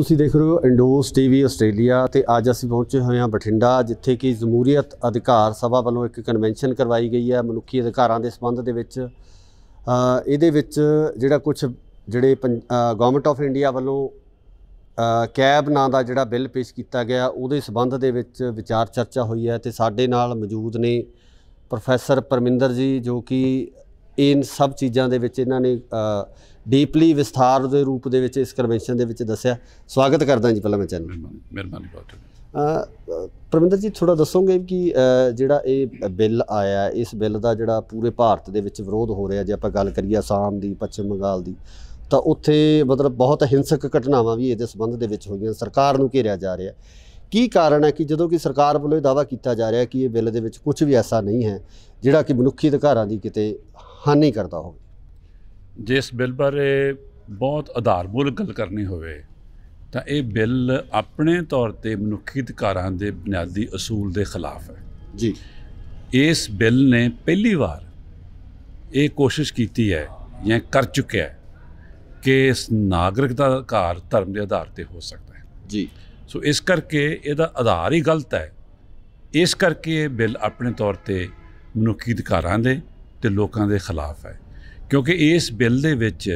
ਤੁਸੀਂ ਦੇਖ ਰਹੇ ਹੋ ਇੰਡੋਜ਼ ਟੀਵੀ ਆਸਟ੍ਰੇਲੀਆ ਤੇ ਅੱਜ ਅਸੀਂ ਪਹੁੰਚੇ ਹੋਏ ਹਾਂ ਬਠਿੰਡਾ, ਜਿੱਥੇ ਕਿ ਜਮਹੂਰੀਅਤ ਅਧਿਕਾਰ ਸਭਾ ਵੱਲੋਂ ਇੱਕ ਕਨਵੈਨਸ਼ਨ ਕਰਵਾਈ ਗਈ ਹੈ ਮਨੁੱਖੀ ਅਧਿਕਾਰਾਂ ਦੇ ਸੰਬੰਧ ਦੇ ਵਿੱਚ। ਇਹਦੇ ਵਿੱਚ ਜਿਹੜਾ ਕੁਛ ਜਿਹੜੇ ਗਵਰਨਮੈਂਟ ਆਫ ਇੰਡੀਆ ਵੱਲੋਂ ਕੈਬ ਨਾਂ ਦਾ ਜਿਹੜਾ ਬਿੱਲ ਪੇਸ਼ ਕੀਤਾ ਗਿਆ ਉਹਦੇ ਸੰਬੰਧ ਦੇ ਵਿੱਚ ਵਿਚਾਰ ਚਰਚਾ ਹੋਈ ਹੈ। ਤੇ ਸਾਡੇ ਨਾਲ ਮੌਜੂਦ ਨੇ ਪ੍ਰੋਫੈਸਰ ਪਰਮਿੰਦਰ ਜੀ, ਜੋ ਕਿ इन सब चीज़ों के इन्हों ने डीपली विस्तार के रूप दे इस कन्वेंशन के दसिया। स्वागत करदा जी पहला मैं चैनल। मेहरबानी बहुत। परमिंदर जी थोड़ा दसोगे कि जिहड़ा ये बिल आया, इस बिल का जिहड़ा पूरे भारत दे विच विरोध हो रहा, जे आपां गल करिए आसाम की, पश्चिम बंगाल की, तो उत्थे मतलब बहुत हिंसक घटनावां भी इहदे संबंध दे विच होईयां, सरकार नूं घेरिया जा रहा है। की कारण है कि जो कि सरकार वालों दावा किया जा रहा है कि ये बिल दे विच कुछ भी ऐसा नहीं है जिहड़ा कि मनुखी अधिकारां की किते हानि करता हो। जिस बिल बारे बहुत आधारमूलक गल करनी होवे तो ये बिल अपने तौर पर मनुखी अधिकारां दे बुनियादी असूल के खिलाफ है जी। इस बिल ने पहली बार ये कोशिश की है या कर चुका है कि इस नागरिक का अधिकार धर्म के आधार पर हो सकता है जी। सो इस करके इसका आधार ही गलत है। इस करके ये बिल अपने तौर पर मनुखी अधिकारां दे ते लोकां दे खिलाफ है, क्योंकि इस बिल दे विच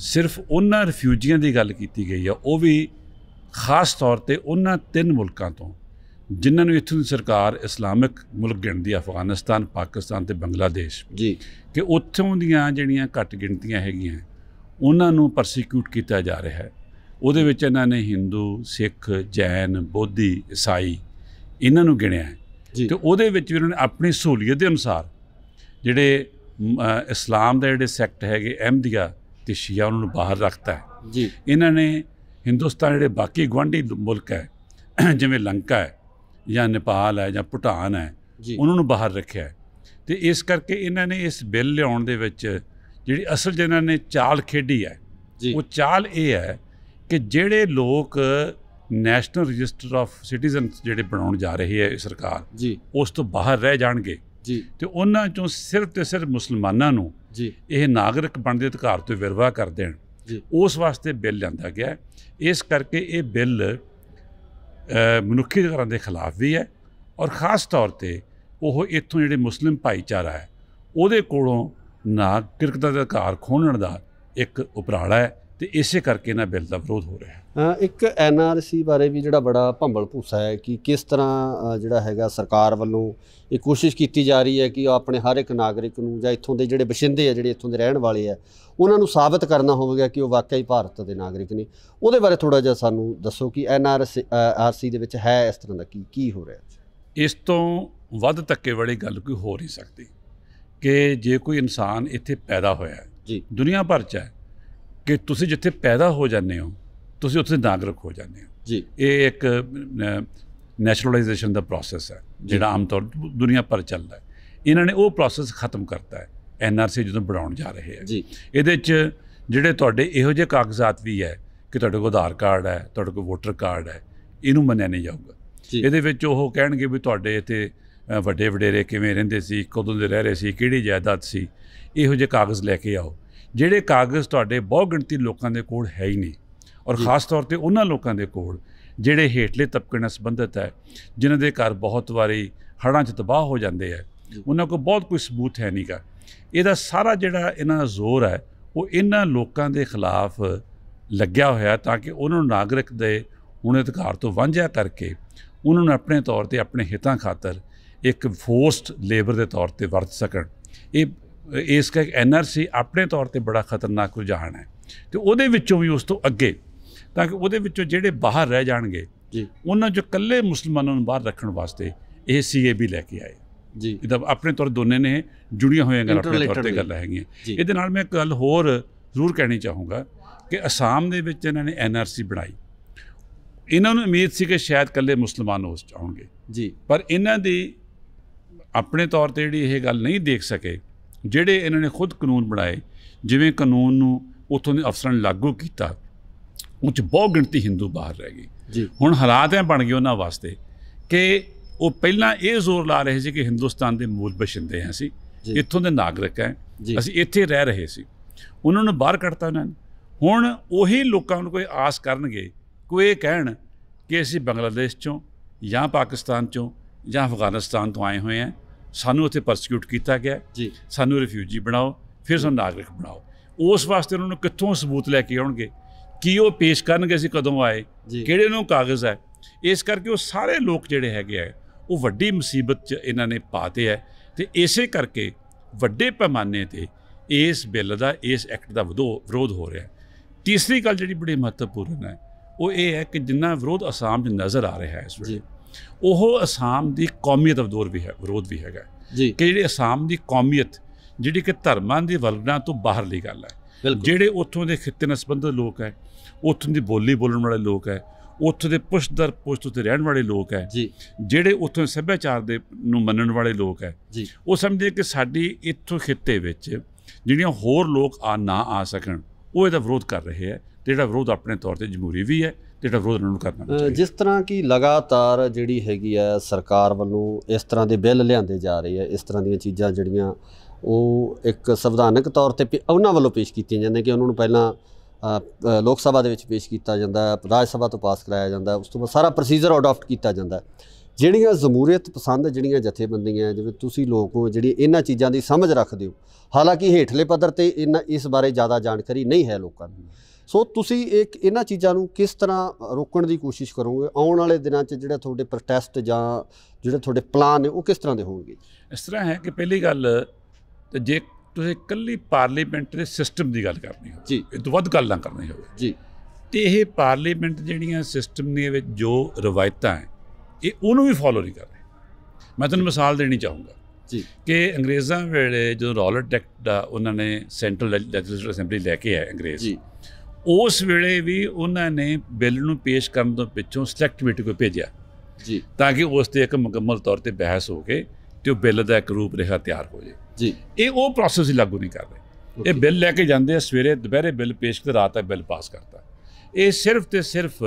सिर्फ उन्हां रिफ्यूजियां की गल की गई है, वो भी खास तौर पर उन्हां 3 मुल्कों तो जिन्हां नूं इत्थों दी सरकार इस्लामिक मुल्क गिणदी, अफगानिस्तान, पाकिस्तान ते बांग्लादेश जी, कि उत्थों दीयां जिहड़ियां घट गिणतियां हैगीआं उन्हां नूं परसीक्यूट किया जा रहा है। ਉਹਦੇ ਵਿੱਚ ਇਹਨਾਂ ਨੇ ਹਿੰਦੂ, ਸਿੱਖ, ਜੈਨ, ਬੋਧੀ, ਈਸਾਈ ਇਹਨਾਂ ਨੂੰ ਗਿਣਿਆ ਹੈ ਤੇ ਉਹਦੇ ਵਿੱਚ ਵੀ ਉਹਨਾਂ ਨੇ ਆਪਣੀ ਸਹੂਲੀਅਤ ਦੇ ਅਨੁਸਾਰ ਜਿਹੜੇ ਇਸਲਾਮ ਦੇ ਜਿਹੜੇ ਸੈਕਟ ਹੈਗੇ ਅਹਿਮਦੀਆ ਤੇ ਸ਼ੀਆ ਉਹਨਾਂ ਨੂੰ ਬਾਹਰ ਰੱਖਤਾ ਹੈ ਜੀ। ਇਹਨਾਂ ਨੇ ਹਿੰਦੁਸਤਾਨ ਜਿਹੜੇ ਬਾਕੀ ਗੁਆਂਢੀ ਮੁਲਕ ਹੈ ਜਿਵੇਂ ਲੰਕਾ ਹੈ ਜਾਂ ਨੇਪਾਲ ਹੈ ਜਾਂ ਭੂਟਾਨ ਹੈ ਉਹਨਾਂ ਨੂੰ ਬਾਹਰ ਰੱਖਿਆ ਹੈ। ਤੇ ਇਸ ਕਰਕੇ ਇਹਨਾਂ ਨੇ ਇਸ ਬਿੱਲ ਲਿਆਉਣ ਦੇ ਵਿੱਚ ਜਿਹੜੀ ਅਸਲ ਜਿਹਨਾਂ ਨੇ ਚਾਲ ਖੇਡੀ ਹੈ ਉਹ ਚਾਲ ਇਹ ਹੈ कि ਜਿਹੜੇ लोग नैशनल रजिस्टर ऑफ सिटीजन ਜਿਹੜੇ ਬਣਾਉਣ ਜਾ ਰਹੀ ਹੈ ਸਰਕਾਰ जी ਉਸ ਤੋਂ ਬਾਹਰ ਰਹਿ ਜਾਣਗੇ जी। ਤੇ ਉਹਨਾਂ ਚੋਂ ਸਿਰਫ ਤੇ ਸਿਰਫ ਮੁਸਲਮਾਨਾਂ ਨੂੰ जी ਇਹ ਨਾਗਰਿਕ ਬਣਨ ਦੇ ਅਧਿਕਾਰ ਤੋਂ ਵਿਰਵਾ ਕਰ ਦੇਣ, ਉਸ ਵਾਸਤੇ ਬਿੱਲ ਲਿਆਂਦਾ ਗਿਆ। ਇਸ ਕਰਕੇ ਇਹ ਬਿੱਲ ਮਨੁੱਖੀ ਅਧਿਕਾਰਾਂ ਦੇ ਖਿਲਾਫ ਵੀ ਹੈ ਔਰ ਖਾਸ ਤੌਰ ਤੇ ਉਹ ਇੱਥੋਂ ਜਿਹੜੇ ਮੁਸਲਿਮ ਭਾਈਚਾਰਾ ਹੈ ਉਹਦੇ ਕੋਲੋਂ ਨਾਗਰਿਕਤਾ ਦਾ ਅਧਿਕਾਰ ਖੋਹਣ ਦਾ ਇੱਕ ਉਪਰਾਲਾ ਹੈ ਤੇ ਇਸੇ ਕਰਕੇ ਇਹਨਾਂ ਬਿੱਲ ਦਾ ਵਿਰੋਧ ਹੋ ਰਿਹਾ ਹੈ। ਇੱਕ NRC ਬਾਰੇ ਵੀ ਜਿਹੜਾ ਬੜਾ ਭੰਬਲ ਭੂਸਾ ਹੈ ਕਿ ਕਿਸ ਤਰ੍ਹਾਂ ਜਿਹੜਾ ਹੈਗਾ ਸਰਕਾਰ ਵੱਲੋਂ ਇਹ ਕੋਸ਼ਿਸ਼ ਕੀਤੀ ਜਾ ਰਹੀ ਹੈ ਕਿ ਉਹ ਆਪਣੇ ਹਰ ਇੱਕ ਨਾਗਰਿਕ ਨੂੰ ਜਾਂ ਇੱਥੋਂ ਦੇ ਜਿਹੜੇ ਬਸ਼ਿੰਦੇ ਆ, ਜਿਹੜੇ ਇੱਥੋਂ ਦੇ ਰਹਿਣ ਵਾਲੇ ਆ, ਉਹਨਾਂ ਨੂੰ ਸਾਬਤ ਕਰਨਾ ਹੋਵੇਗਾ ਕਿ ਉਹ ਵਾਕਈ ਭਾਰਤ ਦੇ ਨਾਗਰਿਕ ਨੇ। ਉਹਦੇ ਬਾਰੇ ਥੋੜ੍ਹਾ ਜਿਹਾ ਸਾਨੂੰ ਦੱਸੋ ਕਿ NRC ਦੇ ਵਿੱਚ ਹੈ ਇਸ ਤਰ੍ਹਾਂ ਦਾ ਕੀ ਹੋ ਰਿਹਾ? ਇਸ ਤੋਂ ਵੱਧ ਧੱਕੇ ਵਾਲੀ ਗੱਲ ਕੋਈ ਹੋ ਨਹੀਂ ਸਕਦੀ ਕਿ ਜੇ ਕੋਈ ਇਨਸਾਨ ਇੱਥੇ ਪੈਦਾ ਹੋਇਆ ਹੈ ਜੀ, ਦੁਨੀਆ ਭਰ 'ਚ ਹੈ, ਕਿ ਤੁਸੀਂ ਜਿੱਥੇ ਪੈਦਾ ਹੋ ਜਾਂਦੇ ਹੋ ਤੁਸੀਂ ਉੱਥੇ ਨਾਗਰਿਕ ਹੋ ਜਾਂਦੇ ਹੋ ਜੀ। ਇਹ ਇੱਕ ਨੈਚੁਰਲਾਈਜੇਸ਼ਨ ਦਾ ਪ੍ਰੋਸੈਸ ਹੈ ਜਿਹੜਾ ਆਮ ਤੌਰ ਦੁਨੀਆ ਭਰ ਚੱਲਦਾ ਹੈ। ਇਹਨਾਂ ਨੇ ਉਹ ਪ੍ਰੋਸੈਸ ਖਤਮ ਕਰਤਾ ਹੈ NRC ਜਦੋਂ ਬਣਾਉਣ ਜਾ ਰਹੇ ਹੈ ਜੀ। ਇਹਦੇ 'ਚ ਜਿਹੜੇ ਤੁਹਾਡੇ ਇਹੋ ਜਿਹੇ ਕਾਗਜ਼ਾਤ ਵੀ ਹੈ ਕਿ ਤੁਹਾਡੇ ਕੋਲ ਆਧਾਰ ਕਾਰਡ ਹੈ, ਤੁਹਾਡੇ ਕੋਲ ਵੋਟਰ ਕਾਰਡ ਹੈ, ਇਹਨੂੰ ਮੰਨਿਆ ਨਹੀਂ ਜਾਊਗਾ। ਇਹਦੇ ਵਿੱਚ ਉਹ ਕਹਿਣਗੇ ਵੀ ਤੁਹਾਡੇ ਇੱਥੇ ਵੱਡੇ ਵਡੇਰੇ ਕਿਵੇਂ ਰਹਿੰਦੇ ਸੀ, ਕਦੋਂ ਦੇ ਰਹਿ ਰਹੇ ਸੀ, ਕਿਹੜੀ ਜਾਇਦਾਦ ਸੀ, ਇਹੋ ਜਿਹੇ ਕਾਗਜ਼ ਲੈ ਕੇ ਆਓ। ਜਿਹੜੇ ਕਾਗਜ਼ ਤੁਹਾਡੇ ਬਹੁਤ ਗਿਣਤੀ ਲੋਕਾਂ ਦੇ ਕੋਲ ਹੈ ਹੀ ਨਹੀਂ, ਔਰ ਖ਼ਾਸ ਤੌਰ 'ਤੇ ਉਹਨਾਂ ਲੋਕਾਂ ਦੇ ਕੋਲ ਜਿਹੜੇ ਹੇਠਲੇ ਤਬਕੇ ਨਾਲ ਸੰਬੰਧਿਤ ਹੈ, ਜਿਨ੍ਹਾਂ ਦੇ ਘਰ ਬਹੁਤ ਵਾਰੀ ਹੜ੍ਹਾਂ 'ਚ ਤਬਾਹ ਹੋ ਜਾਂਦੇ ਹੈ, ਉਹਨਾਂ ਕੋਲ ਬਹੁਤ ਕੋਈ ਸਬੂਤ ਹੈ ਨਹੀਂ ਗਾ। ਇਹਦਾ ਸਾਰਾ ਜਿਹੜਾ ਇਹਨਾਂ ਦਾ ਜ਼ੋਰ ਹੈ ਉਹ ਇਹਨਾਂ ਲੋਕਾਂ ਦੇ ਖਿਲਾਫ ਲੱਗਿਆ ਹੋਇਆ ਤਾਂ ਕਿ ਉਹਨਾਂ ਨੂੰ ਨਾਗਰਿਕ ਦੇ ਹੁਣ ਅਧਿਕਾਰ ਤੋਂ ਵਾਂਝਿਆ ਕਰਕੇ ਉਹਨਾਂ ਨੂੰ ਆਪਣੇ ਤੌਰ 'ਤੇ ਆਪਣੇ ਹਿੱਤਾਂ ਖਾਤਰ ਇੱਕ ਫੋਰਸਡ ਲੇਬਰ ਦੇ ਤੌਰ 'ਤੇ ਵਰਤ ਸਕਣ। ਇਹ ਇਸ ਕਰਕੇ NRC ਆਪਣੇ ਤੌਰ 'ਤੇ ਬੜਾ ਖਤਰਨਾਕ ਰੁਝਾਨ ਹੈ ਤੇ ਉਹਦੇ ਵਿੱਚੋਂ ਵੀ ਉਸ ਤੋਂ ਅੱਗੇ ਤਾਂ ਕਿ ਉਹਦੇ ਵਿੱਚੋਂ ਜਿਹੜੇ ਬਾਹਰ ਰਹਿ ਜਾਣਗੇ ਉਹਨਾਂ 'ਚੋਂ ਇਕੱਲੇ ਮੁਸਲਮਾਨਾਂ ਨੂੰ ਬਾਹਰ ਰੱਖਣ ਵਾਸਤੇ ਇਹ CAB ਲੈ ਕੇ ਆਏ ਜੀ। ਇਹਦਾ ਆਪਣੇ ਤੌਰ ਦੋਨੇ ਨੇ ਜੁੜੀਆਂ ਹੋਈਆਂ ਗੱਲ ਆਪਣੇ ਤੌਰ 'ਤੇ ਗੱਲਾਂ ਹੈਗੀਆਂ। ਇਹਦੇ ਨਾਲ ਮੈਂ ਇੱਕ ਗੱਲ ਹੋਰ ਜ਼ਰੂਰ ਕਹਿਣੀ ਚਾਹੂੰਗਾ ਕਿ ਅਸਾਮ ਦੇ ਵਿੱਚ ਇਹਨਾਂ ਨੇ NRC ਬਣਾਈ। ਇਹਨਾਂ ਨੂੰ ਉਮੀਦ ਸੀ ਕਿ ਸ਼ਾਇਦ ਇਕੱਲੇ ਮੁਸਲਮਾਨ ਉਸ 'ਚ ਆਉਣਗੇ ਜੀ, ਪਰ ਇਹਨਾਂ ਦੀ ਆਪਣੇ ਤੌਰ 'ਤੇ ਜਿਹੜੀ ਇਹ ਗੱਲ ਨਹੀਂ ਦੇਖ ਸਕੇ। ਜਿਹੜੇ ਇਹਨਾਂ ਨੇ ਖੁਦ ਕਾਨੂੰਨ ਬਣਾਏ, ਜਿਵੇਂ ਕਾਨੂੰਨ ਨੂੰ ਉੱਥੋਂ ਦੇ ਅਫਸਰਾਂ ਨੇ ਲਾਗੂ ਕੀਤਾ, ਉਹ 'ਚ ਬਹੁਤ ਗਿਣਤੀ ਹਿੰਦੂ ਬਾਹਰ ਰਹਿ ਗਈ ਜੀ। ਹੁਣ ਹਾਲਾਤ ਐ ਬਣ ਗਏ ਉਹਨਾਂ ਵਾਸਤੇ ਕਿ ਉਹ ਪਹਿਲਾਂ ਇਹ ਜ਼ੋਰ ਲਾ ਰਹੇ ਸੀ ਕਿ ਹਿੰਦੁਸਤਾਨ ਦੇ ਮੂਲ ਬਸ਼ਿੰਦੇ ਹਾਂ ਅਸੀਂ, ਇੱਥੋਂ ਦੇ ਨਾਗਰਿਕ ਹੈ, ਅਸੀਂ ਇੱਥੇ ਰਹਿ ਰਹੇ ਸੀ, ਉਹਨਾਂ ਨੂੰ ਬਾਹਰ ਕੱਢਤਾ ਉਹਨਾਂ ਨੇ। ਹੁਣ ਉਹੀ ਲੋਕਾਂ ਨੂੰ ਕੋਈ ਆਸ ਕਰਨਗੇ ਕੋਈ ਇਹ ਕਹਿਣ ਕਿ ਅਸੀਂ ਬੰਗਲਾਦੇਸ਼ ਚੋਂ ਜਾਂ ਪਾਕਿਸਤਾਨ ਚੋਂ ਜਾਂ ਅਫਗਾਨਿਸਤਾਨ ਤੋਂ ਆਏ ਹੋਏ ਹਾਂ, ਸਾਨੂੰ ਉੱਥੇ ਪਰਸੀਕਿਊਟ ਕੀਤਾ ਗਿਆ ਜੀ, ਸਾਨੂੰ ਰਿਫਿਊਜੀ ਬਣਾਓ, ਫਿਰ ਸਾਨੂੰ ਨਾਗਰਿਕ ਬਣਾਓ। ਉਸ ਵਾਸਤੇ ਉਹਨਾਂ ਨੂੰ ਕਿੱਥੋਂ ਸਬੂਤ ਲੈ ਕੇ ਆਉਣਗੇ, ਕੀ ਉਹ ਪੇਸ਼ ਕਰਨਗੇ ਅਸੀਂ ਕਦੋਂ ਆਏ, ਕਿਹੜੇ ਨੂੰ ਕਾਗਜ਼ ਹੈ। ਇਸ ਕਰਕੇ ਉਹ ਸਾਰੇ ਲੋਕ ਜਿਹੜੇ ਹੈਗੇ ਆ ਉਹ ਵੱਡੀ ਮੁਸੀਬਤ 'ਚ ਇਹਨਾਂ ਨੇ ਪਾਤੇ ਹੈ, ਅਤੇ ਇਸੇ ਕਰਕੇ ਵੱਡੇ ਪੈਮਾਨੇ 'ਤੇ ਇਸ ਬਿੱਲ ਦਾ, ਇਸ ਐਕਟ ਦਾ ਵਿਰੋਧ ਹੋ ਰਿਹਾ। ਤੀਸਰੀ ਗੱਲ ਜਿਹੜੀ ਬੜੀ ਮਹੱਤਵਪੂਰਨ ਹੈ ਉਹ ਇਹ ਹੈ ਕਿ ਜਿੰਨਾ ਵਿਰੋਧ ਅਸਾਮ 'ਚ ਨਜ਼ਰ ਆ ਰਿਹਾ ਹੈ ਇਸ ਵੇਲੇ, ਉਹ ਅਸਾਮ ਦੀ ਕੌਮੀਅਤ ਵਿਰੋਧ ਵੀ ਹੈਗਾ ਕਿ ਜਿਹੜੀ ਅਸਾਮ ਦੀ ਕੌਮੀਅਤ ਜਿਹੜੀ ਕਿ ਧਰਮਾਂ ਦੀ ਵਲਗਣਾ ਤੋਂ ਬਾਹਰਲੀ ਗੱਲ ਹੈ। ਜਿਹੜੇ ਉੱਥੋਂ ਦੇ ਖਿੱਤੇ ਨਾਲ ਸੰਬੰਧਿਤ ਲੋਕ ਹੈ, ਉੱਥੋਂ ਦੀ ਬੋਲੀ ਬੋਲਣ ਵਾਲੇ ਲੋਕ ਹੈ, ਉੱਥੋਂ ਦੇ ਪੁਸ਼ਤ ਦਰ ਪੁਸ਼ਤ ਉੱਤੇ ਰਹਿਣ ਵਾਲੇ ਲੋਕ ਹੈ, ਜਿਹੜੇ ਉੱਥੋਂ ਸੱਭਿਆਚਾਰ ਦੇ ਨੂੰ ਮੰਨਣ ਵਾਲੇ ਲੋਕ ਹੈ, ਉਹ ਸਮਝਦੇ ਕਿ ਸਾਡੀ ਇੱਥੋਂ ਖਿੱਤੇ ਵਿੱਚ ਜਿਹੜੀਆਂ ਹੋਰ ਲੋਕ ਨਾ ਆ ਸਕਣ, ਉਹ ਇਹਦਾ ਵਿਰੋਧ ਕਰ ਰਹੇ ਹੈ। ਅਤੇ ਜਿਹੜਾ ਵਿਰੋਧ ਆਪਣੇ ਤੌਰ 'ਤੇ ਜਮਹੂਰੀ ਵੀ ਹੈ, ਅਤੇ ਜਿਹੜਾ ਵਿਰੋਧ ਉਹਨਾਂ ਨੂੰ ਕਰਨਾ ਚਾਹੀਦਾ। ਜਿਸ ਤਰ੍ਹਾਂ ਕਿ ਲਗਾਤਾਰ ਜਿਹੜੀ ਹੈਗੀ ਹੈ ਸਰਕਾਰ ਵੱਲੋਂ ਇਸ ਤਰ੍ਹਾਂ ਦੇ ਬਿੱਲ ਲਿਆਂਦੇ ਜਾ ਰਹੇ ਹੈ, ਇਸ ਤਰ੍ਹਾਂ ਦੀਆਂ ਚੀਜ਼ਾਂ ਜਿਹੜੀਆਂ ਉਹ ਇੱਕ ਸੰਵਿਧਾਨਕ ਤੌਰ 'ਤੇ ਉਹਨਾਂ ਵੱਲੋਂ ਪੇਸ਼ ਕੀਤੀਆਂ ਜਾਂਦੀਆਂ ਕਿ ਉਹਨਾਂ ਨੂੰ ਪਹਿਲਾਂ ਲੋਕ ਸਭਾ ਦੇ ਵਿੱਚ ਪੇਸ਼ ਕੀਤਾ ਜਾਂਦਾ ਹੈ, ਰਾਜ ਸਭਾ ਤੋਂ ਪਾਸ ਕਰਾਇਆ ਜਾਂਦਾ, ਉਸ ਤੋਂ ਬਾਅਦ ਸਾਰਾ ਪ੍ਰੋਸੀਜਰ ਅਡਾਪਟ ਕੀਤਾ ਜਾਂਦਾ। ਜਿਹੜੀਆਂ ਜਮਹੂਰੀਅਤ ਪਸੰਦ ਜਿਹੜੀਆਂ ਜਥੇਬੰਦੀਆਂ, ਜਿਵੇਂ ਤੁਸੀਂ ਲੋਕ ਹੋ ਜਿਹੜੀ ਇਹਨਾਂ ਚੀਜ਼ਾਂ ਦੀ ਸਮਝ ਰੱਖਦੇ ਹੋ, ਹਾਲਾਂਕਿ ਹੇਠਲੇ ਪੱਧਰ 'ਤੇ ਇਸ ਬਾਰੇ ਜ਼ਿਆਦਾ ਜਾਣਕਾਰੀ ਨਹੀਂ ਹੈ ਲੋਕਾਂ ਨੂੰ, ਸੋ ਤੁਸੀਂ ਇਹਨਾਂ ਚੀਜ਼ਾਂ ਨੂੰ ਕਿਸ ਤਰ੍ਹਾਂ ਰੋਕਣ ਦੀ ਕੋਸ਼ਿਸ਼ ਕਰੋਗੇ? ਆਉਣ ਵਾਲੇ ਦਿਨਾਂ 'ਚ ਜਿਹੜੇ ਤੁਹਾਡੇ ਪ੍ਰੋਟੈਸਟ ਜਾਂ ਜਿਹੜੇ ਤੁਹਾਡੇ ਪਲਾਨ ਨੇ ਉਹ ਕਿਸ ਤਰ੍ਹਾਂ ਦੇ ਹੋਣਗੇ? ਇਸ ਤਰ੍ਹਾਂ ਹੈ ਕਿ ਪਹਿਲੀ ਗੱਲ ਤਾਂ ਜੇ ਤੁਸੀਂ ਇਕੱਲੀ ਪਾਰਲੀਮੈਂਟ ਦੇ ਸਿਸਟਮ ਦੀ ਗੱਲ ਕਰਨੀ ਹੋਵੇ, ਇਹ ਤੋਂ ਵੱਧ ਗੱਲ ਨਾ ਕਰਨੀ ਹੋਵੇ, ਅਤੇ ਇਹ ਪਾਰਲੀਮੈਂਟ ਜਿਹੜੀਆਂ ਸਿਸਟਮ ਦੇ ਵਿੱਚ ਜੋ ਰਵਾਇਤਾਂ ਹੈ ਇਹ ਉਹਨੂੰ ਵੀ ਫੋਲੋ ਨਹੀਂ ਕਰ ਰਹੇ। ਮੈਂ ਤੁਹਾਨੂੰ ਮਿਸਾਲ ਦੇਣੀ ਚਾਹੂੰਗਾ ਕਿ ਅੰਗਰੇਜ਼ਾਂ ਵੇਲੇ ਜਦੋਂ ਰੌਲਟ ਐਕਟ ਦਾ ਉਹਨਾਂ ਨੇ ਸੈਂਟਰਲ ਲੈਜਿਸਲੇਟਿਵ ਅਸੈਂਬਲੀ ਲੈ ਕੇ ਆਏ ਅੰਗਰੇਜ਼, ਉਸ ਵੇਲੇ ਵੀ ਉਹਨਾਂ ਨੇ ਬਿੱਲ ਨੂੰ ਪੇਸ਼ ਕਰਨ ਤੋਂ ਪਿੱਛੋਂ ਸਿਲੈਕਟ ਕਮੇਟੀ ਕੋਲ ਭੇਜਿਆ ਤਾਂ ਕਿ ਉਸ 'ਤੇ ਇੱਕ ਮੁਕੰਮਲ ਤੌਰ 'ਤੇ ਬਹਿਸ ਹੋ ਕੇ ਅਤੇ ਉਹ ਬਿੱਲ ਦਾ ਇੱਕ ਰੂਪ ਰੇਖਾ ਤਿਆਰ ਹੋ ਜਾਏ। ਇਹ ਉਹ ਪ੍ਰੋਸੈਸ ਹੀ ਲਾਗੂ ਨਹੀਂ ਕਰ ਰਹੇ। ਇਹ ਬਿੱਲ ਲੈ ਕੇ ਜਾਂਦੇ ਆ, ਸਵੇਰੇ ਦੁਪਹਿਰੇ ਬਿੱਲ ਪੇਸ਼ ਕਰ, ਰਾਤ ਤੱਕ ਬਿੱਲ ਪਾਸ ਕਰਤਾ। ਇਹ ਸਿਰਫ ਅਤੇ ਸਿਰਫ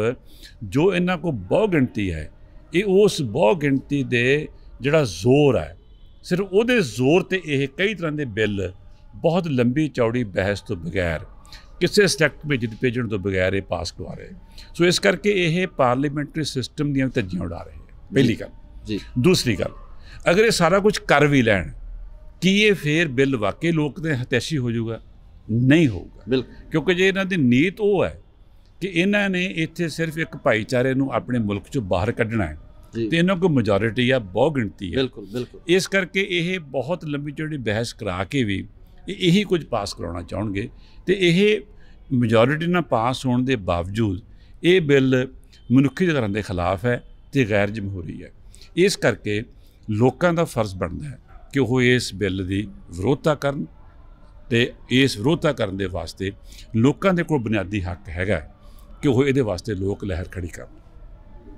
ਜੋ ਇਹਨਾਂ ਕੋਲ ਬਹੁ ਗਿਣਤੀ ਹੈ, ਇਹ ਉਸ ਬਹੁ ਗਿਣਤੀ ਦੇ ਜਿਹੜਾ ਜ਼ੋਰ ਹੈ, ਸਿਰਫ ਉਹਦੇ ਜ਼ੋਰ 'ਤੇ ਇਹ ਕਈ ਤਰ੍ਹਾਂ ਦੇ ਬਿੱਲ ਬਹੁਤ ਲੰਬੀ ਚੌੜੀ ਬਹਿਸ ਤੋਂ ਬਗੈਰ, ਕਿਸੇ ਸਿਲੈਕਟ ਕਮੇਟੀ ਦੇ ਭੇਜਣ ਤੋਂ ਬਗੈਰ ਇਹ ਪਾਸ ਕਰਵਾ ਰਹੇ। ਸੋ ਇਸ ਕਰਕੇ ਇਹ ਪਾਰਲੀਮੈਂਟਰੀ ਸਿਸਟਮ ਦੀਆਂ ਧੱਜੀਆਂ ਉਡਾ ਰਹੇ ਹੈ, ਪਹਿਲੀ ਗੱਲ। ਦੂਸਰੀ ਗੱਲ, ਅਗਰ ਇਹ ਸਾਰਾ ਕੁਝ ਕਰ ਵੀ ਲੈਣ, ਕੀ ਇਹ ਫਿਰ ਬਿੱਲ ਵਾਕਈ ਲੋਕ ਦੇ ਹਿਤੈਸ਼ੀ ਹੋ ਜਾਊਗਾ? ਨਹੀਂ ਹੋਊਗਾ, ਕਿਉਂਕਿ ਜੇ ਇਹਨਾਂ ਦੀ ਨੀਤ ਉਹ ਹੈ ਕਿ ਇਹਨਾਂ ਨੇ ਇੱਥੇ ਸਿਰਫ ਇੱਕ ਭਾਈਚਾਰੇ ਨੂੰ ਆਪਣੇ ਮੁਲਕ 'ਚੋਂ ਬਾਹਰ ਕੱਢਣਾ ਹੈ, ਅਤੇ ਇਹਨਾਂ ਕੋਲ ਮੈਜੋਰਿਟੀ ਆ, ਬਹੁ ਗਿਣਤੀ ਹੈ, ਇਸ ਕਰਕੇ ਇਹ ਬਹੁਤ ਲੰਬੀ ਚੌੜੀ ਬਹਿਸ ਕਰਾ ਕੇ ਵੀ ਇਹੀ ਕੁਝ ਪਾਸ ਕਰਾਉਣਾ ਚਾਹੁੰਗੇ। ਅਤੇ ਇਹ ਮੈਜੋਰਿਟੀ ਨਾਲ ਪਾਸ ਹੋਣ ਦੇ ਬਾਵਜੂਦ ਇਹ ਬਿੱਲ ਮਨੁੱਖੀ ਅਧਿਕਾਰਾਂ ਦੇ ਖਿਲਾਫ ਹੈ ਅਤੇ ਗੈਰ ਜਮਹੂਰੀ ਹੈ। ਇਸ ਕਰਕੇ ਲੋਕਾਂ ਦਾ ਫਰਜ਼ ਬਣਦਾ ਹੈ ਕਿ ਉਹ ਇਸ ਬਿੱਲ ਦੀ ਵਿਰੋਧਤਾ ਕਰਨ, ਅਤੇ ਇਸ ਵਿਰੋਧਤਾ ਕਰਨ ਦੇ ਵਾਸਤੇ ਲੋਕਾਂ ਦੇ ਕੋਲ ਬੁਨਿਆਦੀ ਹੱਕ ਹੈਗਾ ਕਿ ਉਹ ਇਹਦੇ ਵਾਸਤੇ ਲੋਕ ਲਹਿਰ ਖੜੀ ਕਰਨ।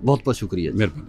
ਬਹੁਤ ਬਹੁਤ ਸ਼ੁਕਰੀਆ। ਮਿਹਰਬਾਨੀ।